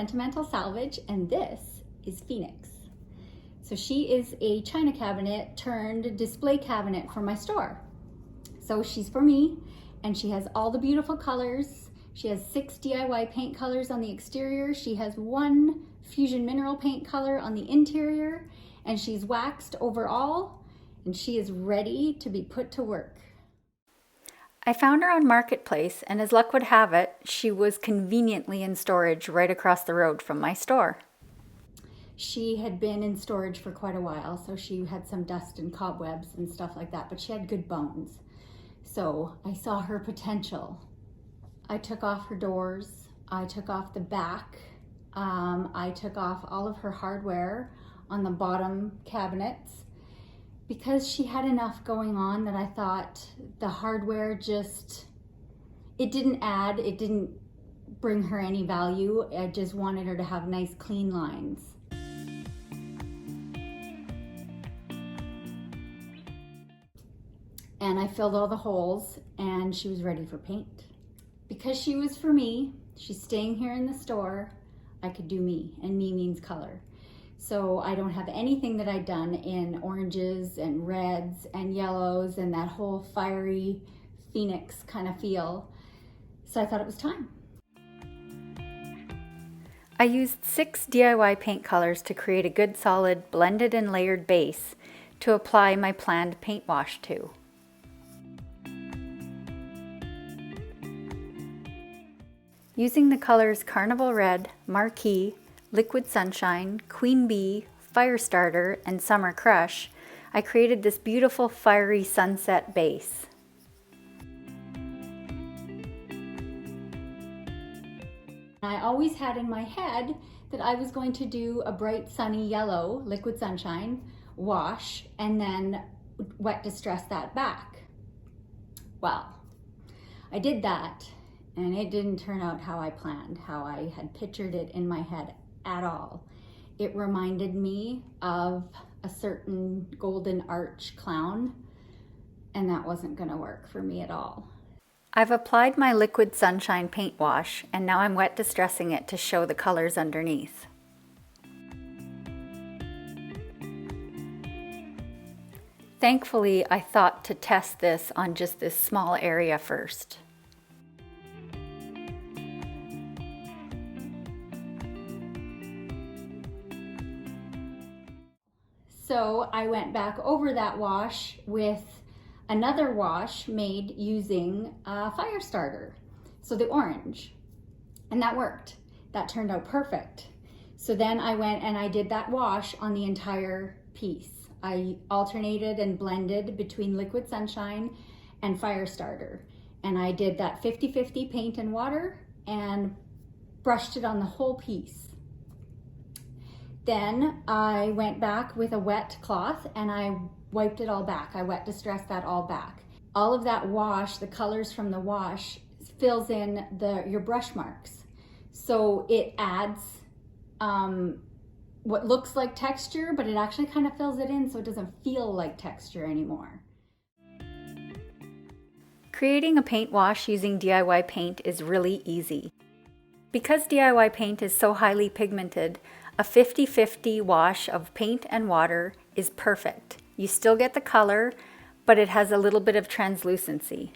Sentimental Salvage, and this is Phoenix. So she is a china cabinet turned display cabinet for my store. So she's for me, and she has all the beautiful colors. She has 6 DIY paint colors on the exterior. She has 1 fusion mineral paint color on the interior, and she's waxed overall, and she is ready to be put to work. I found her on Marketplace, and as luck would have it, she was conveniently in storage right across the road from my store. She had been in storage for quite a while, so she had some dust and cobwebs and stuff like that, but she had good bones. So I saw her potential. I took off her doors, I took off the back, I took off all of her hardware on the bottom cabinets, because she had enough going on that I thought the hardware it didn't bring her any value. I just wanted her to have nice clean lines. And I filled all the holes, and she was ready for paint. Because she was for me, she's staying here in the store, I could do me, and me means color. So I don't have anything that I'd done in oranges and reds and yellows and that whole fiery Phoenix kind of feel. So I thought it was time. I used 6 DIY paint colors to create a good solid blended and layered base to apply my planned paint wash to. Using the colors Carnival Red, Marquee, Liquid Sunshine, Queen Bee, Firestarter, and Summer Crush, I created this beautiful fiery sunset base. I always had in my head that I was going to do a bright sunny yellow Liquid Sunshine wash and then wet distress that back. Well, I did that, and it didn't turn out how I planned, how I had pictured it in my head at all. It reminded me of a certain golden arch clown, and that wasn't gonna work for me at all. I've applied my Liquid Sunshine paint wash, and now I'm wet distressing it to show the colors underneath. Thankfully, I thought to test this on just this small area first. So I went back over that wash with another wash made using Firestarter, so the orange, and that worked. That turned out perfect. So then I went and I did that wash on the entire piece. I alternated and blended between Liquid Sunshine and Firestarter, and I did that 50-50 paint and water and brushed it on the whole piece. Then I went back with a wet cloth and I wiped it all back. I wet distressed that all back. All of that wash, the colors from the wash, fills in your brush marks. So it adds what looks like texture, but it actually kind of fills it in so it doesn't feel like texture anymore. Creating a paint wash using DIY paint is really easy. Because DIY paint is so highly pigmented, a 50-50 wash of paint and water is perfect. You still get the color, but it has a little bit of translucency.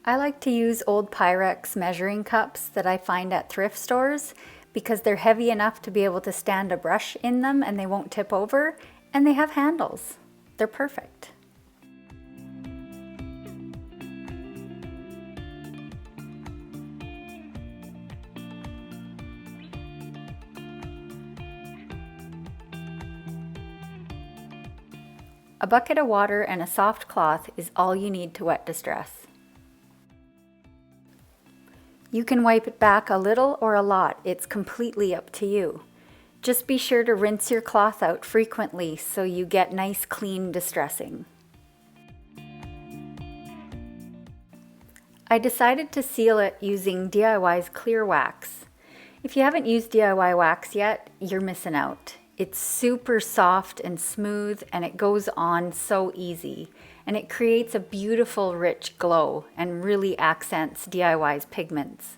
I like to use old Pyrex measuring cups that I find at thrift stores because they're heavy enough to be able to stand a brush in them and they won't tip over, and they have handles. They're perfect. A bucket of water and a soft cloth is all you need to wet distress. You can wipe it back a little or a lot, it's completely up to you. Just be sure to rinse your cloth out frequently so you get nice clean distressing. I decided to seal it using DIY's clear wax. If you haven't used DIY wax yet, you're missing out. It's super soft and smooth, and it goes on so easy, and it creates a beautiful rich glow and really accents DIY's pigments.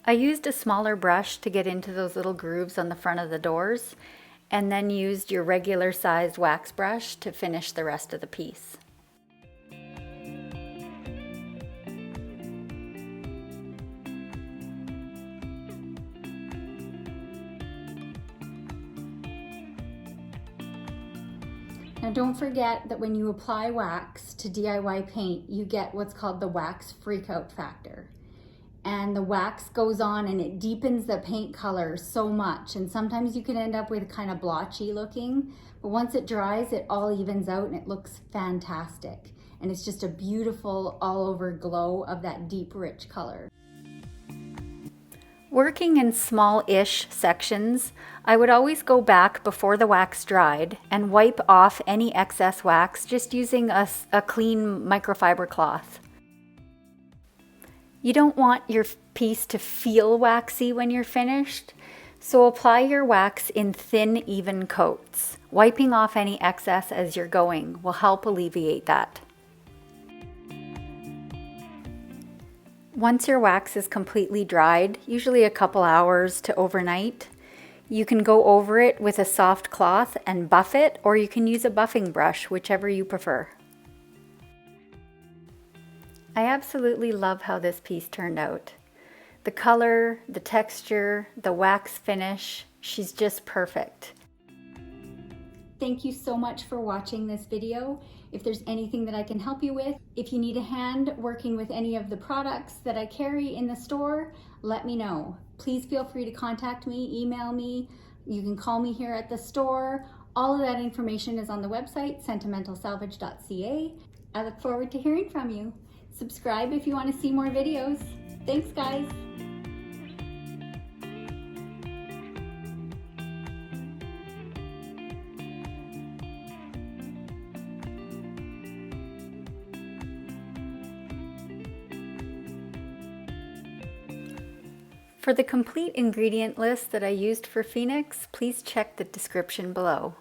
I used a smaller brush to get into those little grooves on the front of the doors, and then used your regular sized wax brush to finish the rest of the piece. Now don't forget that when you apply wax to DIY paint, you get what's called the wax freakout factor. And the wax goes on and it deepens the paint color so much. And sometimes you can end up with kind of blotchy looking, but once it dries, it all evens out and it looks fantastic. And it's just a beautiful all over glow of that deep, rich color. Working in small-ish sections, I would always go back before the wax dried and wipe off any excess wax just using a clean microfiber cloth. You don't want your piece to feel waxy when you're finished, so apply your wax in thin, even coats. Wiping off any excess as you're going will help alleviate that. Once your wax is completely dried, usually a couple hours to overnight, you can go over it with a soft cloth and buff it, or you can use a buffing brush, whichever you prefer. I absolutely love how this piece turned out. The color, the texture, the wax finish, she's just perfect. Thank you so much for watching this video. If there's anything that I can help you with, if you need a hand working with any of the products that I carry in the store, let me know. Please feel free to contact me, email me. You can call me here at the store. All of that information is on the website, sentimentalsalvage.ca. I look forward to hearing from you. Subscribe if you want to see more videos. Thanks, guys. For the complete ingredient list that I used for Phoenix, please check the description below.